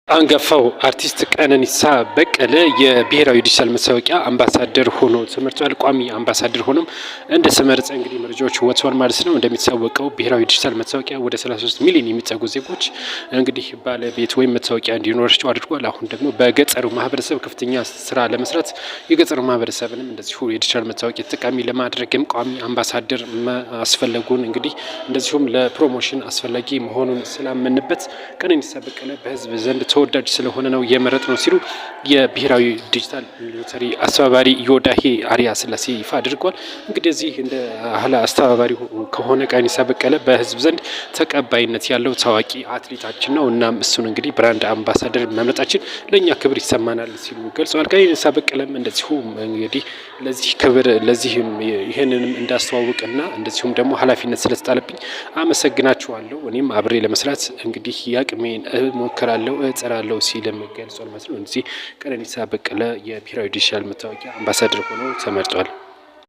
አንጋፋው አርቲስት ቀነኒሳ በቀለ የብሔራዊ ዲጂታል መታወቂያ አምባሳደር ሆኖ ተመርጧል። ቋሚ አምባሳደር ሆኖም እንደ ተመረጠ እንግዲህ መረጃዎች ወጥተዋል ማለት ነው። እንደሚታወቀው ብሔራዊ ዲጂታል መታወቂያ ወደ 33 ሚሊዮን የሚጠጉ ዜጎች እንግዲህ ባለቤት ወይም መታወቂያ እንዲኖራቸው አድርጓል። አሁን ደግሞ በገጠሩ ማህበረሰብ ከፍተኛ ስራ ለመስራት የገጠሩ ማህበረሰብንም እንደዚሁ የዲጂታል መታወቂያ ተጠቃሚ ለማድረግም ቋሚ አምባሳደር ማስፈለጉን እንግዲህ እንደዚሁም ለፕሮሞሽን አስፈላጊ መሆኑን ስላመንበት ቀነኒሳ በቀለ በህዝብ ዘንድ ተወዳጅ ስለሆነ ነው የመረጥ ነው ሲሉ የብሔራዊ ዲጂታል ሎተሪ አስተባባሪ ዮዳሄ አሪያ ስላሴ ይፋ አድርጓል። እንግዲህ እዚህ እንደ አስተባባሪ ከሆነ ቀነኒሳ በቀለ በህዝብ ዘንድ ተቀባይነት ያለው ታዋቂ አትሌታችን ነው። እናም እሱን እንግዲህ ብራንድ አምባሳደር መምረጣችን ለእኛ ክብር ይሰማናል ሲሉ ገልጸዋል። ቀነኒሳ በቀለም እንደዚሁ እንግዲህ ለዚህ ክብር ለዚህም ይህንንም እንዳስተዋውቅና እንደዚሁም ደግሞ ኃላፊነት ስለተጣለብኝ አመሰግናችኋለሁ። እኔም አብሬ ለመስራት እንግዲህ ያቅሜን እሞክራለሁ እጥራለሁ ሲልም ገልጿል ማለት ነው። እዚህ ቀነኒሳ በቀለ የብሔራዊ ዲጂታል መታወቂያ አምባሳደር ሆኖ ተመርጧል።